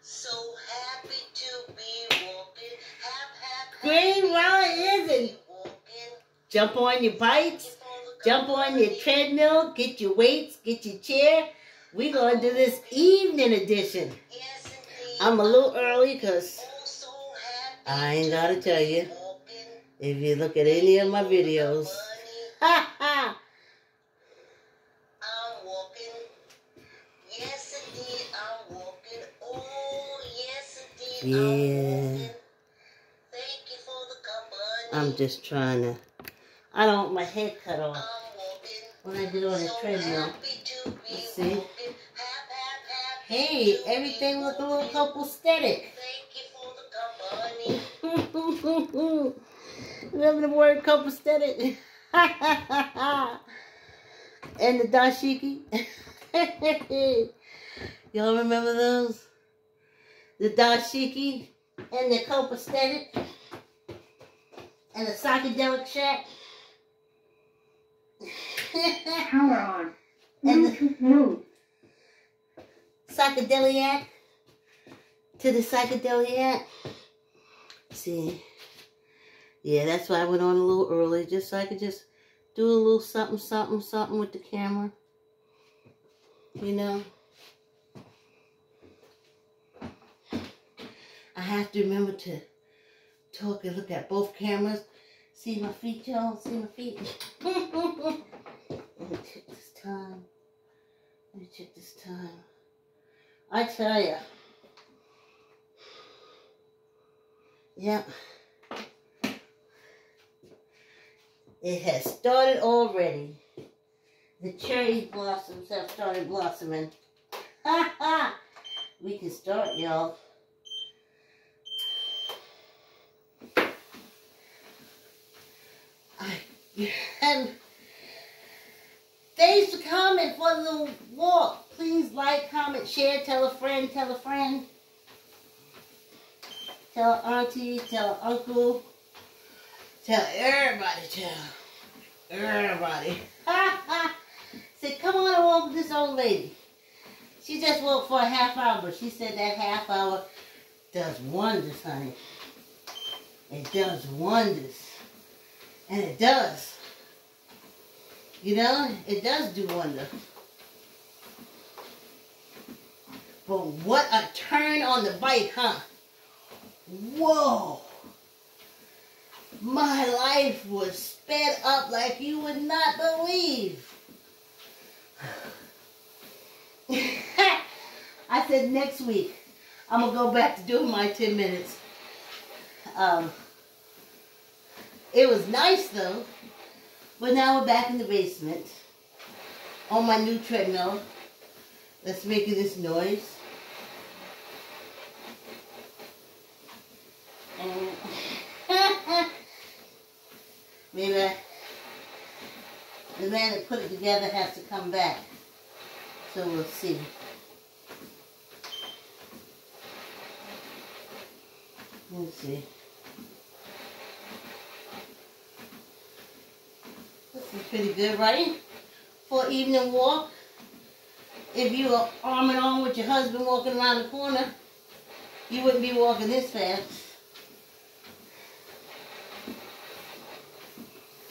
So happy to be walking. Green Rod isn't. Jump on your bikes, jump on your treadmill, get your weights, get your chair. We're going to do this evening edition. I'm a little early because I ain't got to tell you. If you look at any of my videos, ha ha. I'm walking. Yes, indeed, I'm walking. Oh, yes, indeed, I'm walking. Thank you for the company. I'm just trying to. I don't want my head cut off when I get on the treadmill. Let's see. Hey, everything look a little copacetic. Thank you for the company. Remember the word copacetic? And the dashiki. Y'all remember those? The dashiki and the copacetic and the psychedelic shack. Power on. And the Move. psychedeliac to the psychedeliac. See, yeah, that's why I went on a little early, just so I could just do a little something, something, something with the camera. You know, I have to remember to talk and look at both cameras. See my feet, y'all? See my feet? Let me check this time. Let me check this time. I tell ya. Yep. It has started already. The cherry blossoms have started blossoming. Ha ha! We can start, y'all. And thanks for coming for the walk. Please like, comment, share, tell a friend, tell a friend. Tell auntie, tell uncle. Tell everybody, tell everybody. Said, come on and walk with this old lady. She just walked for a half hour, but she said that half hour does wonders, honey. It does wonders. And it does. You know, it does do wonders. But what a turn on the bike, huh? Whoa. My life was sped up like you would not believe. I said next week, I'm going to go back to doing my 10 minutes. It was nice though, but now we're back in the basement on my new treadmill that's making this noise. And maybe the man that put it together has to come back, so we'll see. Let's see. This is pretty good, right? For an evening walk. If you were arm in arm with your husband walking around the corner, you wouldn't be walking this fast.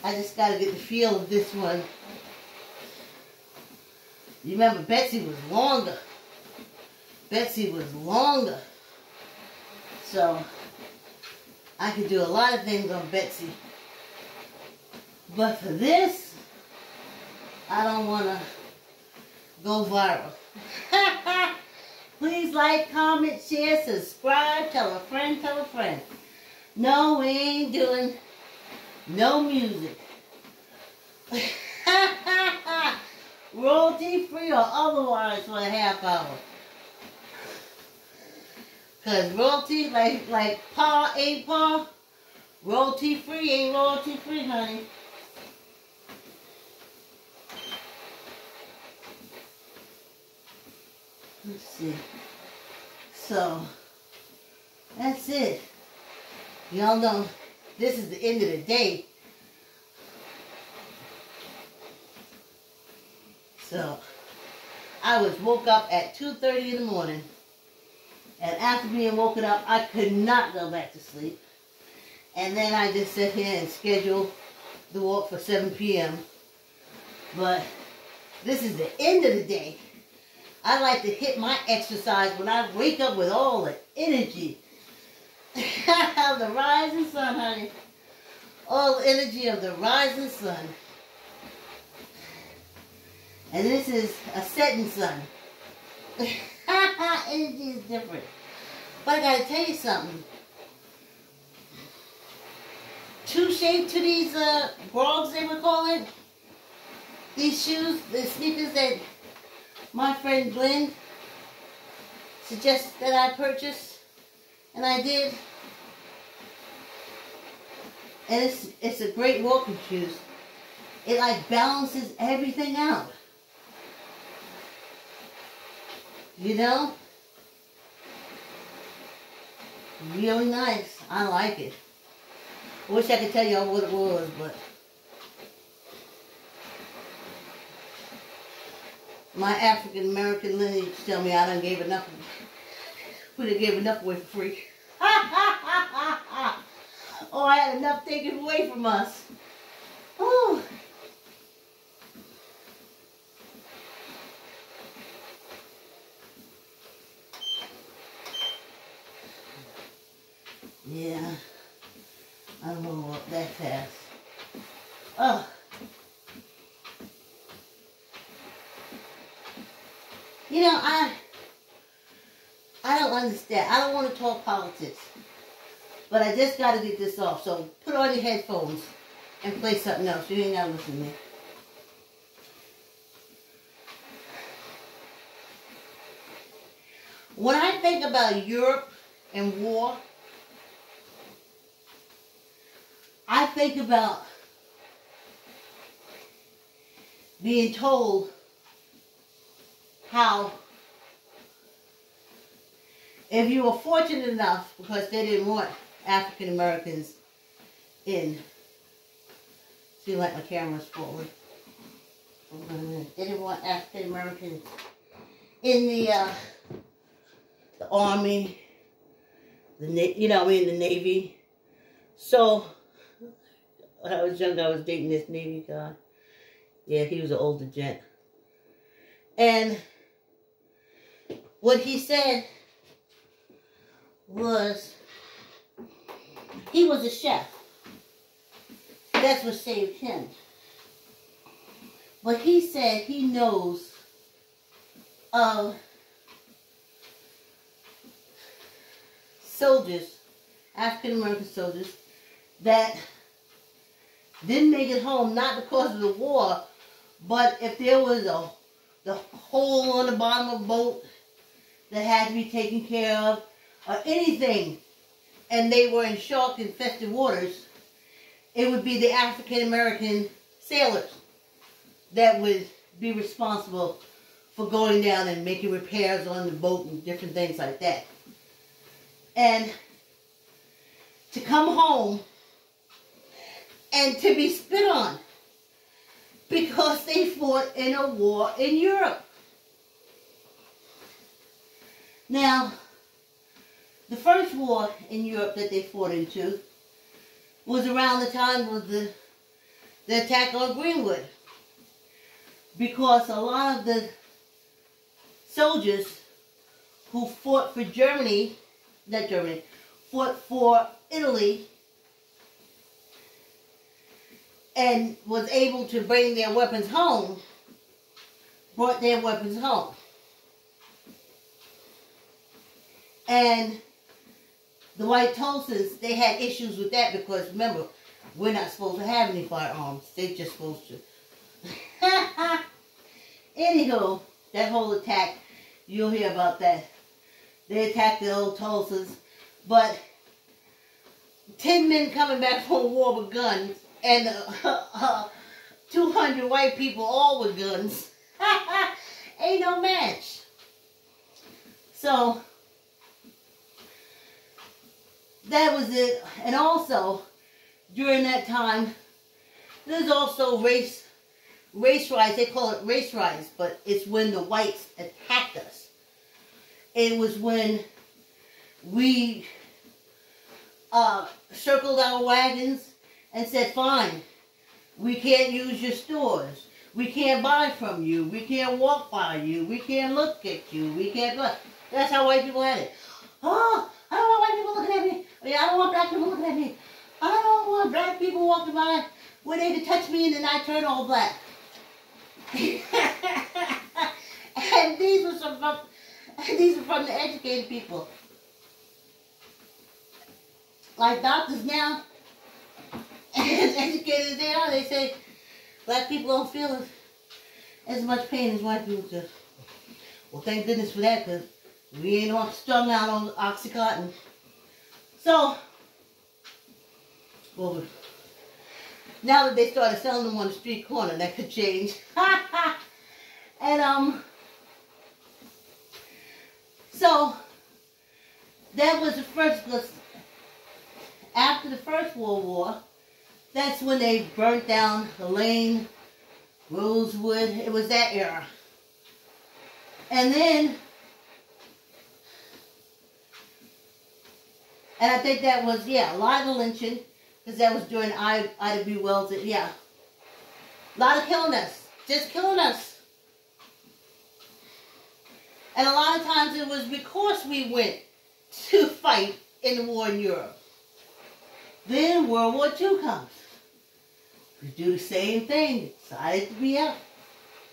I just got to get the feel of this one. You remember Betsy was longer. Betsy was longer. So, I could do a lot of things on Betsy. But for this, I don't want to go viral. Please like, comment, share, subscribe, tell a friend, tell a friend. No, we ain't doing no music. Royalty free or otherwise for a half hour. Because royalty, like Pa ain't Pa, royalty free ain't royalty free, honey. Let's see. So, that's it. Y'all know this is the end of the day. So, I was woke up at 2:30 in the morning. And after being woken up, I could not go back to sleep. And then I just sat here and scheduled the walk for 7 p.m. But this is the end of the day. I like to hit my exercise when I wake up with all the energy. The rising sun, honey. All the energy of the rising sun. And this is a setting sun. Energy is different. But I gotta tell you something. True shape to these brogues, they would call it. These shoes, the sneakers that my friend Glenn suggested that I purchase, and I did. And it's a great walking shoes. It like balances everything out. You know? Really nice. I like it. I wish I could tell y'all what it was, but my African American lineage tell me I done gave enough. We done gave enough away for free. Oh, I had enough taken away from us. Whew. Yeah, I don't want to walk that fast. Oh. You know, I don't understand. I don't want to talk politics. But I just got to get this off. So put on your headphones and play something else. You ain't got to listen to me. When I think about Europe and war, I think about being told how if you were fortunate enough, because they didn't want African Americans in, see like my camera's forward. Hold on a minute. They didn't want African Americans in the army, the Navy. So when I was young, I was dating this Navy guy. Yeah, he was an older gent. And what he said was, he was a chef. That's what saved him. But he said he knows of soldiers, African American soldiers, that didn't make it home, not because of the war, but if there was the hole on the bottom of a boat that had to be taken care of, or anything, and they were in shark-infested waters, it would be the African American sailors that would be responsible for going down and making repairs on the boat and different things like that. And to come home and to be spit on because they fought in a war in Europe. Now, the first war in Europe that they fought into was around the time of the attack on Greenwood, because a lot of the soldiers who fought for fought for Italy and was able to bring their weapons home, brought their weapons home. And the White Tulsans, they had issues with that because, remember, we're not supposed to have any firearms. They're just supposed to. Anywho, that whole attack, you'll hear about that. They attacked the old Tulsans, but 10 men coming back from war with guns, and 200 white people all with guns. Ain't no match. So, that was it. And also, during that time, there's also race riots. They call it race riots, but it's when the whites attacked us. It was when we circled our wagons and said, fine, we can't use your stores. We can't buy from you. We can't walk by you. We can't look at you. We can't look. That's how white people had it. Oh, I don't want white people looking at me. I don't want black people looking at me. I don't want black people walking by where they can touch me and then I turn all black. And these were from the educated people. Like doctors now, as educated as they are, they say black people don't feel as much pain as white people do. Well, thank goodness for that, because we ain't all strung out on Oxycontin. So, well, now that they started selling them on the street corner, that could change. And, so, that was the first, after the First World War, that's when they burnt down the Lane, Rosewood. It was that era. And then, and I think that was, yeah, a lot of the lynching, because that was during Ida B. Wells, yeah. A lot of killing us. Just killing us. And a lot of times it was because we went to fight in the war in Europe. Then World War II comes. We do the same thing. Decided to be out.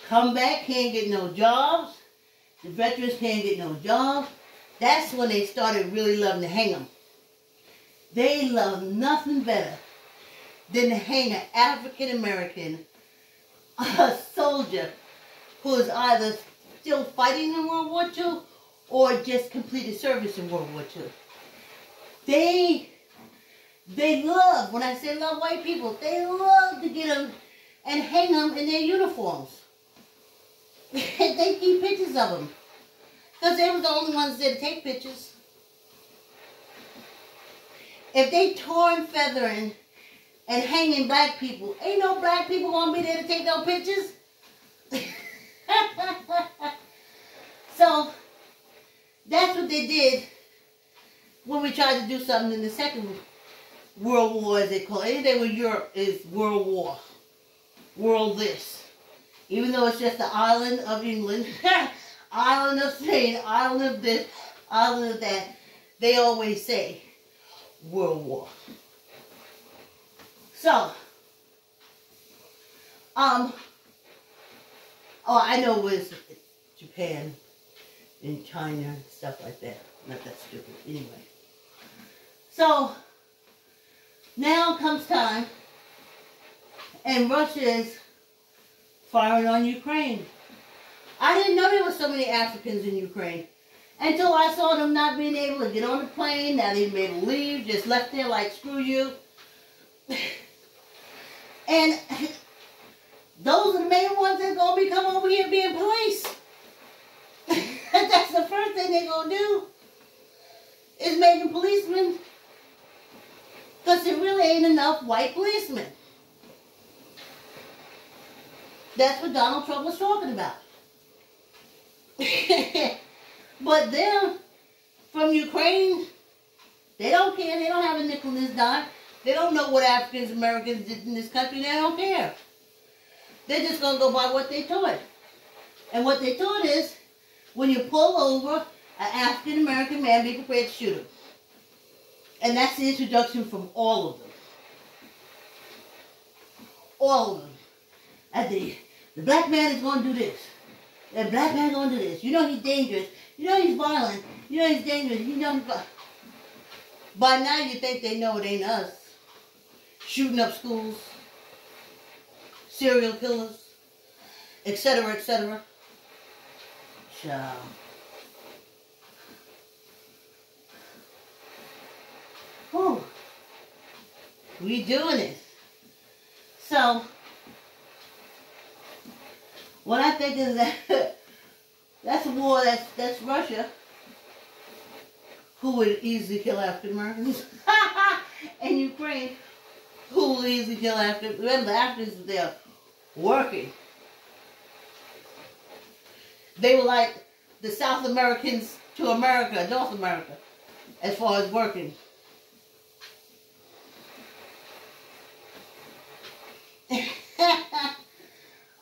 Come back, can't get no jobs. The veterans can't get no jobs. That's when they started really loving to hang them. They love nothing better than to hang an African American, a soldier who is either still fighting in World War II or just completed service in World War II. They love, when I say love white people, they love to get them and hang them in their uniforms. They keep pictures of them. Because they were the only ones that take pictures. If they torn feathering and hanging black people, ain't no black people gonna be there to take no pictures. So, that's what they did when we tried to do something in the Second World War, as they call it. Anything with Europe is World War. World this. Even though it's just the island of England, island of Spain, island of this, island of that, they always say World War. So, oh, I know it was Japan and China and stuff like that. Not that stupid. Anyway. So, now comes time, and Russia is firing on Ukraine. I didn't know there were so many Africans in Ukraine until I saw them not being able to get on the plane, not even able to leave, just left there like, screw you. And those are the main ones that's going to be coming over here being police. That's the first thing they're going to do, is making policemen. Because there really ain't enough white policemen. That's what Donald Trump was talking about. But them, from Ukraine, they don't care. They don't have a nickel in this dime. They don't know what Africans Americans did in this country. They don't care. They're just going to go by what they taught. And what they taught is, when you pull over an African American man, be prepared to shoot him. And that's the introduction from all of them. All of them. And the black man is going to do this. The black man is going to do this. You know he's dangerous. You know he's violent. You know he's dangerous. You know he's violent. By now you think they know it ain't us. Shooting up schools. Serial killers. Etc., etc. Child. Whew. We doing it. So, what I think is that that's a war, that's Russia, who would easily kill African Americans, and Ukraine, who will easily kill Africans. Remember, the Africans were there working. They were like the South Americans to America, North America. as far as working.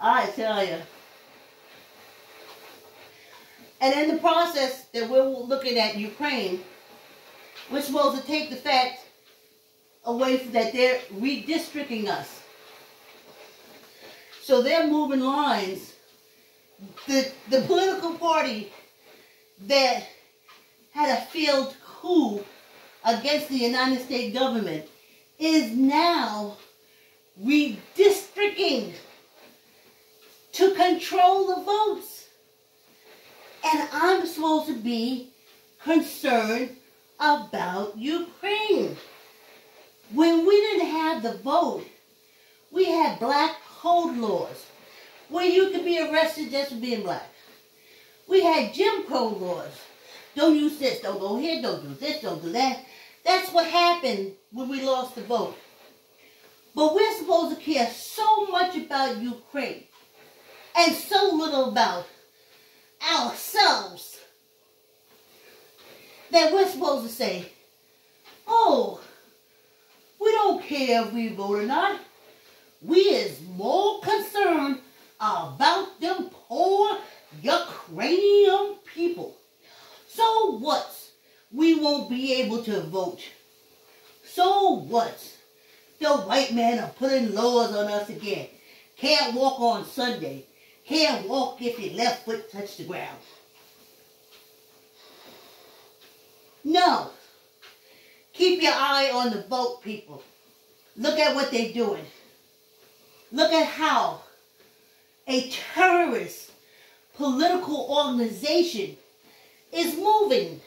I tell you. And in the process that we're looking at Ukraine, we're supposed to take the fact away from that they're redistricting us. So they're moving lines. The political party that had a failed coup against the United States government is now redistricting to control the votes. And I'm supposed to be concerned about Ukraine. When we didn't have the vote, we had black code laws where you could be arrested just for being black. We had Jim Crow laws. Don't use this, don't go here, don't do this, don't do that. That's what happened when we lost the vote. But we're supposed to care so much about Ukraine and so little about ourselves that we're supposed to say, oh, we don't care if we vote or not. We is more concerned about them poor Ukrainian people. So what? We won't be able to vote. So what? The white men are putting laws on us again. Can't walk on Sunday. Can't walk if your left foot touched the ground. No. Keep your eye on the vote, people. Look at what they're doing. Look at how a terrorist political organization is moving.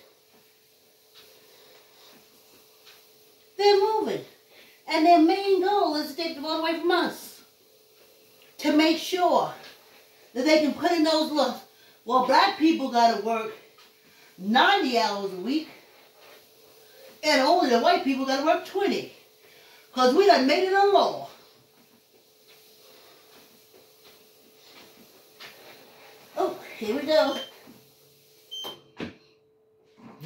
They're moving. And their main goal is to take the vote away from us. To make sure that they can put in those laws. Well, black people got to work 90 hours a week. And only the white people got to work 20. Because we done made it a law. Oh, here we go.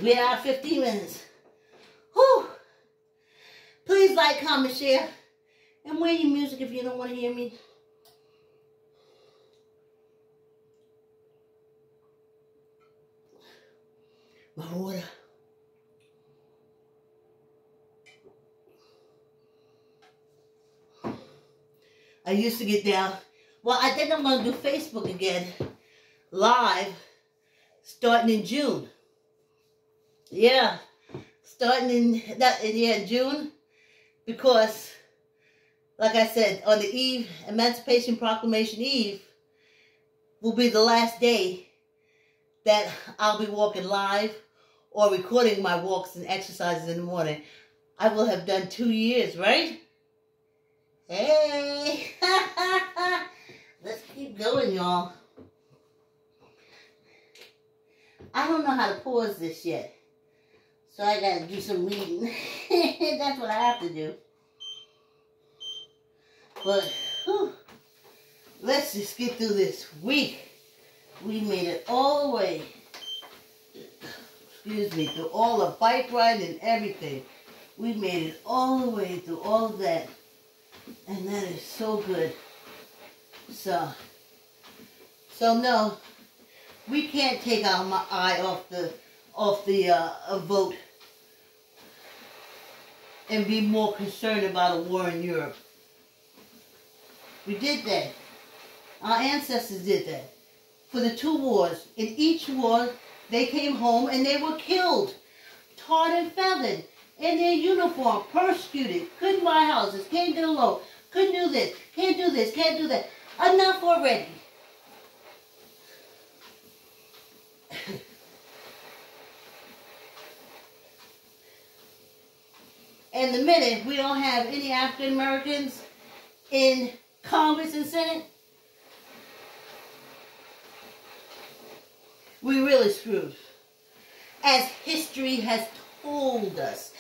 We have 15 minutes. Whew. Please like, comment, share. And wear your music if you don't want to hear me. My water. I used to get down. Well, I think I'm going to do Facebook again. Live. Starting in June. Yeah. Starting in June. Because, like I said, on the eve, Emancipation Proclamation Eve, will be the last day that I'll be walking live or recording my walks and exercises in the morning. I will have done 2 years, right? Hey! Let's keep going, y'all. I don't know how to pause this yet. So I gotta do some reading. That's what I have to do. But, whew, let's just get through this week. We made it all the way. Excuse me, through all the bike ride and everything. We made it all the way through all of that. And that is so good. So no, we can't take our eye off the vote and be more concerned about a war in Europe. We did that. Our ancestors did that. For the 2 wars. In each war, they came home and they were killed. Tarred and feathered. In their uniform. Persecuted. Couldn't buy houses. Can't get a loan. Couldn't do this. Can't do this. Can't do that. Enough already. And the minute we don't have any African Americans in Congress and Senate, we really screwed. As history has told us,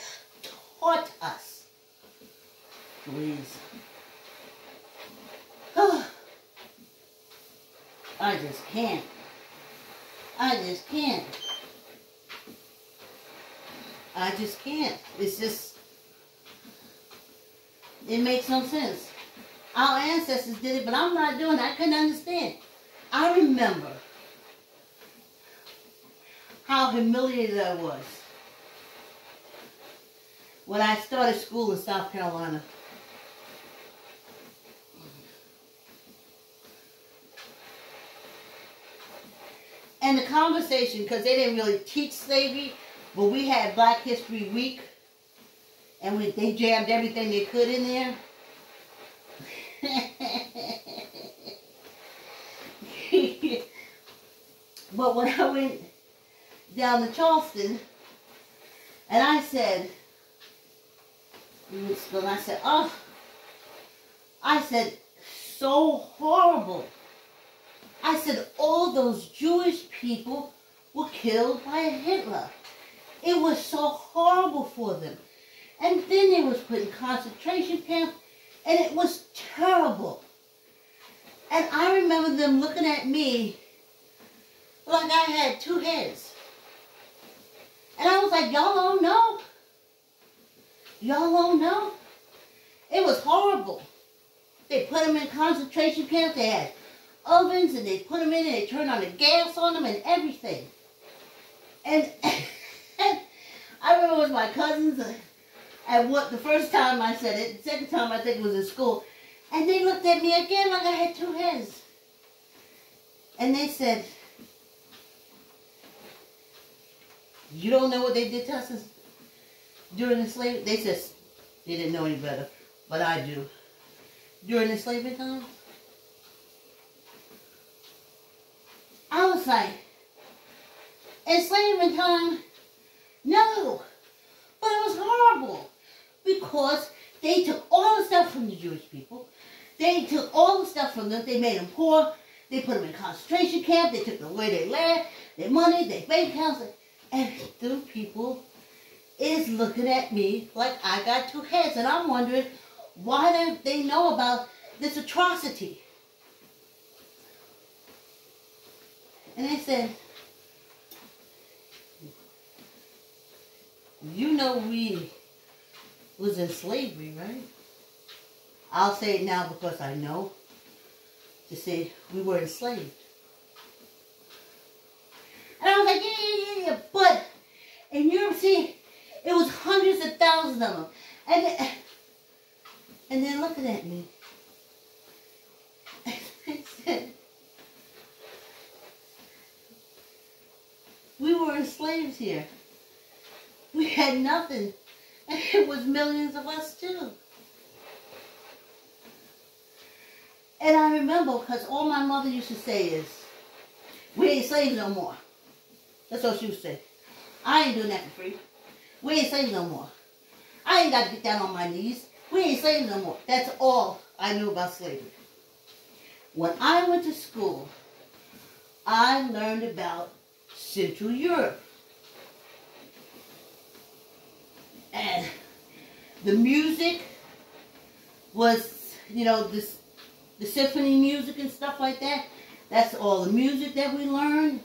taught us. Please. I just can't. I just can't. I just can't. It's just, it makes no sense. Our ancestors did it, but I'm not doing it. I couldn't understand. I remember how humiliated I was when I started school in South Carolina. And the conversation, because they didn't really teach slavery, but we had Black History Week, and they jammed everything they could in there. But when I went down to Charleston, and I said, I said, so horrible. I said, all those Jewish people were killed by Hitler. It was so horrible for them. And then they was put in concentration camps, and it was terrible. And I remember them looking at me like I had two heads. And I was like, y'all don't know? Y'all don't know? It was horrible. They put them in concentration camps. They had ovens, and they put them in, and they turned on the gas on them and everything. And I remember it was my cousins, and the first time I said it, the second time I think it was in school, and they looked at me again like I had two heads. And they said, you don't know what they did to us during the slavery? They said, they didn't know any better, but I do. During the slavery time? I was like, enslavement time? No. But it was horrible. Because they took all the stuff from the Jewish people. They took all the stuff from them. They made them poor. They put them in concentration camp. They took away their land, their money, their bank accounts. And them people is looking at me like I got two heads. And I'm wondering, why don't they know about this atrocity? And they said, you know we was in slavery, right? I'll say it now because I know. To say we were enslaved. And I was like, yeah. But in Europe, see, it was hundreds of thousands of them. And they're looking at me. They said, we were enslaved here. We had nothing. And it was millions of us too. And I remember, because all my mother used to say is, we ain't slaves no more. That's what she would say. I ain't doing that for free. We ain't slaves no more. I ain't got to get down on my knees. We ain't slaves no more. That's all I knew about slavery. When I went to school, I learned about Central Europe. And the music was, you know, the symphony music and stuff like that. That's all the music that we learned.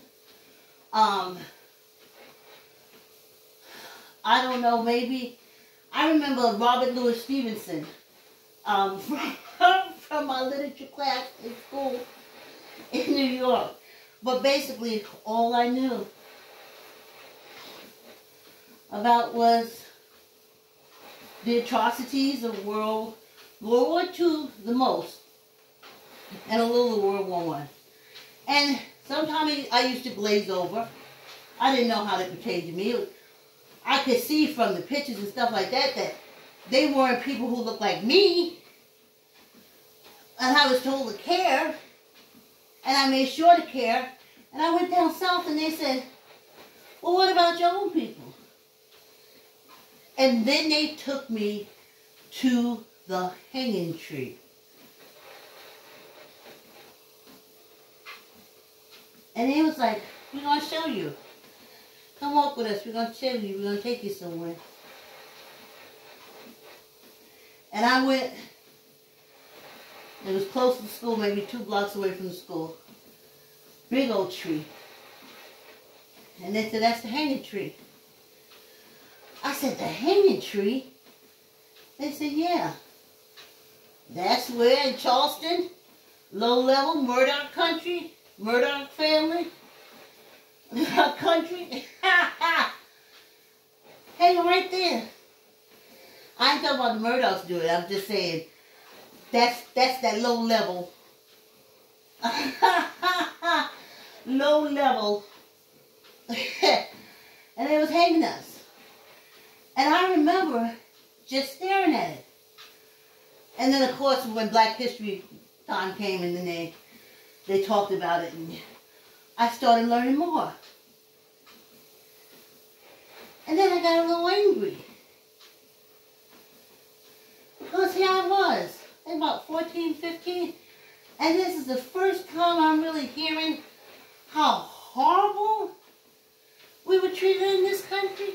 I don't know, maybe, I remember Robert Louis Stevenson from my literature class in school in New York. But basically, all I knew about was the atrocities of World War II the most, and a little of World War I. And sometimes I used to glaze over. I didn't know how they pertained to me. I could see from the pictures and stuff like that that they weren't people who looked like me. And I was told to care. And I made sure to care. And I went down south and they said, well, what about your own people? And then they took me to the hanging tree. And he was like, we're going to show you. Come walk with us. We're going to show you. We're going to take you somewhere. And I went. It was close to school, maybe 2 blocks away from the school. Big old tree. And they said, that's the hanging tree. I said, the hanging tree? They said, yeah. That's where in Charleston, low level, Murdoch country, Murdoch family, country, hanging right there. I ain't talking about the Murdochs do it. I'm just saying, that's that low level. Low level. And they was hanging us. And I remember just staring at it. And then, of course, when Black History time came and then they talked about it, and I started learning more. And then I got a little angry. Because here I was, about 14, 15, and this is the first time I'm really hearing how horrible we were treated in this country.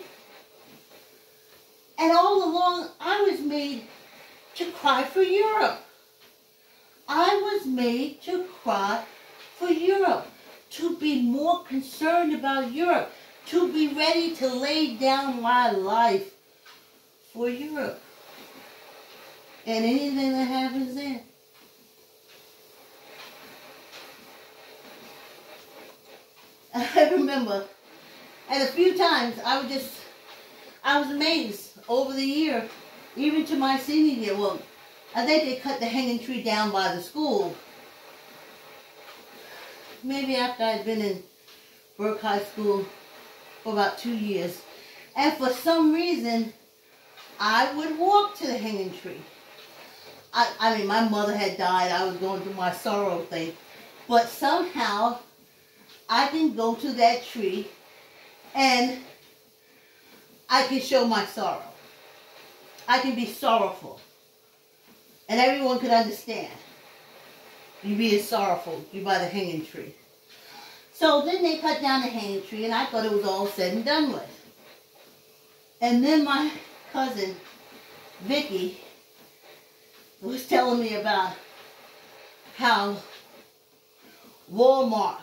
And all along, I was made to cry for Europe. I was made to cry for Europe, to be more concerned about Europe, to be ready to lay down my life for Europe. And anything that happens there. I remember, and a few times I was amazed over the year, even to my senior year. Well, I think they cut the hanging tree down by the school. Maybe after I'd been in Burke High School for about 2 years. And for some reason, I would walk to the hanging tree. I mean, my mother had died. I was going through my sorrow thing. But somehow, I can go to that tree and I can show my sorrow. I can be sorrowful. And everyone could understand. You being sorrowful. You by the hanging tree. So then they cut down the hanging tree and I thought it was all said and done with. And then my cousin, Vicki, was telling me about how Walmart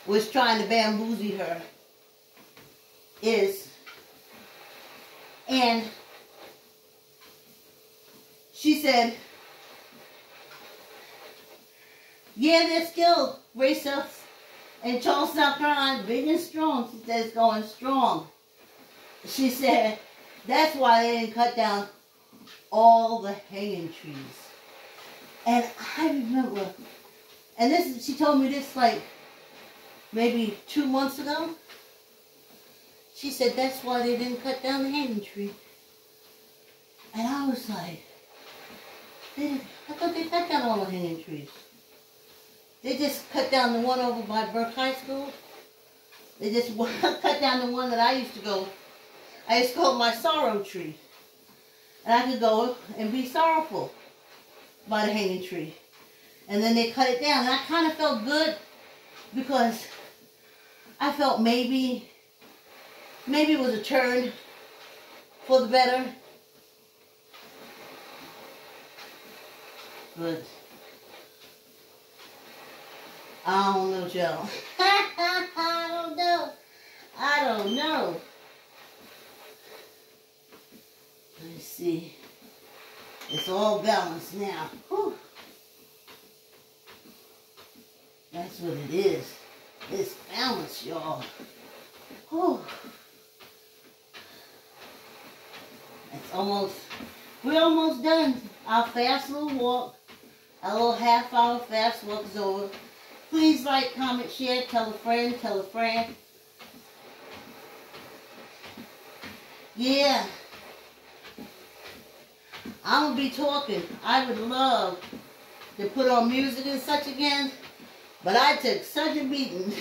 was trying to bamboozle her. And she said, yeah, they're still racist in Charleston, South Carolina, big and strong. She said it's going strong. She said that's why they didn't cut down all the hanging trees. And I remember, and she told me this like maybe 2 months ago. She said that's why they didn't cut down the hanging tree. And I was like, I thought they cut down all the hanging trees. They just cut down the one over by Burke High School. They just cut down the one that I used to go. I used to call it my sorrow tree. And I could go and be sorrowful by the hanging tree. And then they cut it down. And I kind of felt good because I felt maybe it was a turn for the better. But I don't know, Joe. I don't know. Let me see. It's all balanced now. Whew. That's what it is. It's balanced, y'all. Whew. We're almost done. Our fast little walk, our little half-hour fast walk is over. Please like, comment, share, tell a friend, tell a friend. Yeah. I'm going to be talking. I would love to put on music and such again, but I took such a beating.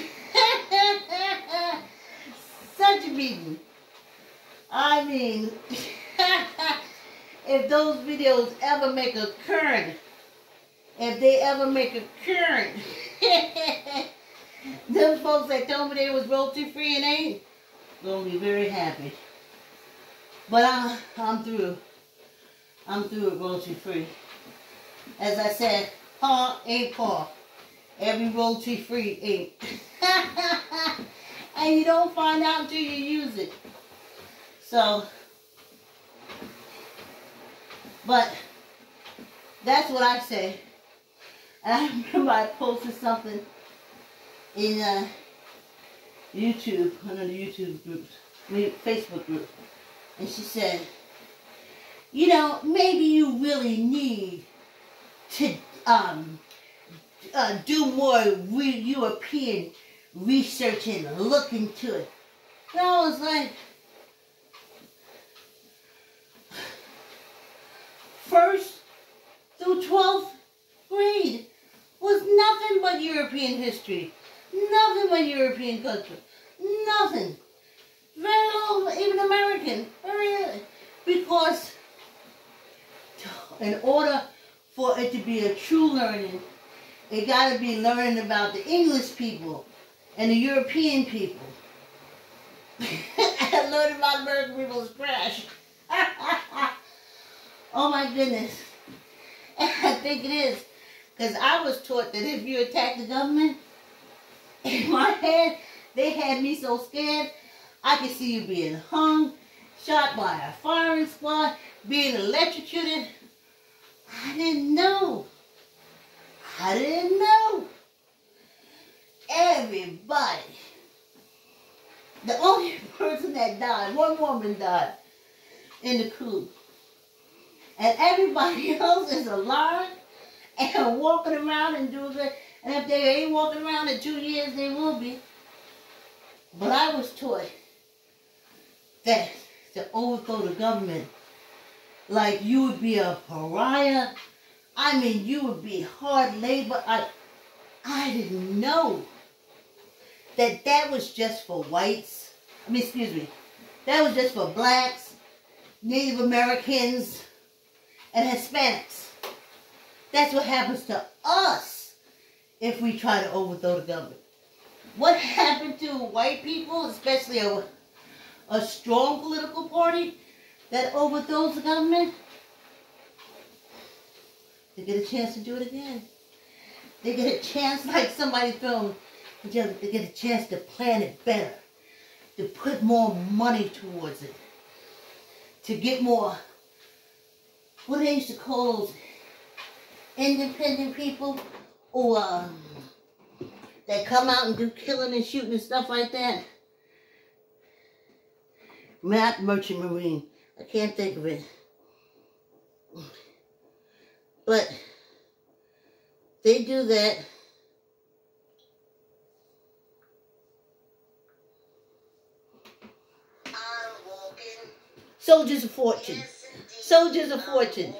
Such a beating. I mean, if those videos ever make a current, if they ever make a current, them folks that told me they was royalty free and ain't, gonna be very happy. But I'm through. I'm through with royalty free. As I said, paw ain't paw. Every royalty free ain't. And you don't find out until you use it. So, but that's what I say. And I remember I posted something in YouTube, one of the YouTube groups, Facebook group. And she said, you know, maybe you really need to do more European research and look into it. And I was like, first through 12th grade was nothing but European history. Nothing but European culture. Nothing. Very little, even American. Very, because in order for it to be a true learning, it got to be learning about the English people and the European people. And learning about American people is trash. Oh my goodness. And I think it is. Because I was taught that if you attack the government, in my head, they had me so scared, I could see you being hung, shot by a firing squad, being electrocuted. I didn't know. I didn't know. Everybody. The only person that died, one woman died in the coup. And everybody else is alive and walking around and doing it. And if they ain't walking around in 2 years, they will be. But I was taught that to overthrow the government, like you would be a pariah. I mean, you would be hard labor. I didn't know that that was just for whites. I mean, excuse me. That was just for blacks, Native Americans, and Hispanics. That's what happens to us if we try to overthrow the government. What happened to white people, especially a strong political party that overthrows the government? They get a chance to do it again. They get a chance, like somebody filmed, they get a chance to plan it better, to put more money towards it, to get more, what they used to call those independent people, or that come out and do killing and shooting and stuff like that. Not Merchant Marine. I can't think of it. But they do that. Soldiers of Fortune. Soldiers of Fortune.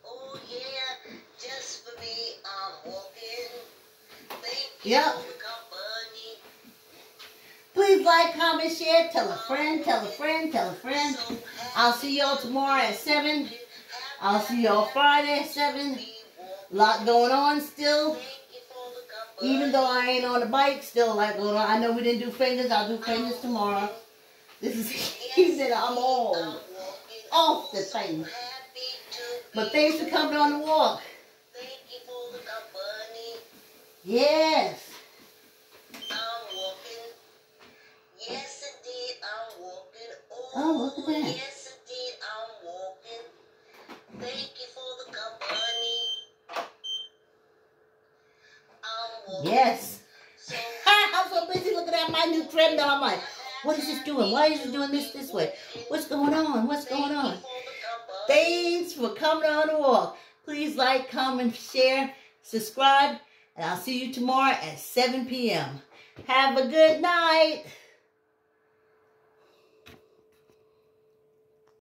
Oh yeah, just for me, I'm walking. Thank you Yep. for the company. Please like, comment, share, tell a friend, tell a friend, tell a friend. I'll see y'all tomorrow at 7. I'll see y'all Friday at 7. A lot going on still. Even though I ain't on the bike, still a lot going on. I know we didn't do fingers. I'll do fingers tomorrow. This is the evening. I'm all off the thing. But thanks for coming on the walk. Thank you for the company. Yes. I'm walking. Yes, indeed, I'm walking. Oh, look at that. Yes, indeed, I'm walking. Thank you for the company. I'm walking. Yes. So I'm so busy looking at my new treadmill. I'm like, what is this doing? Why is it doing this way? What's going on? What's going on? Thanks for coming on the walk. Please like, comment, share, subscribe, and I'll see you tomorrow at 7 p.m. Have a good night.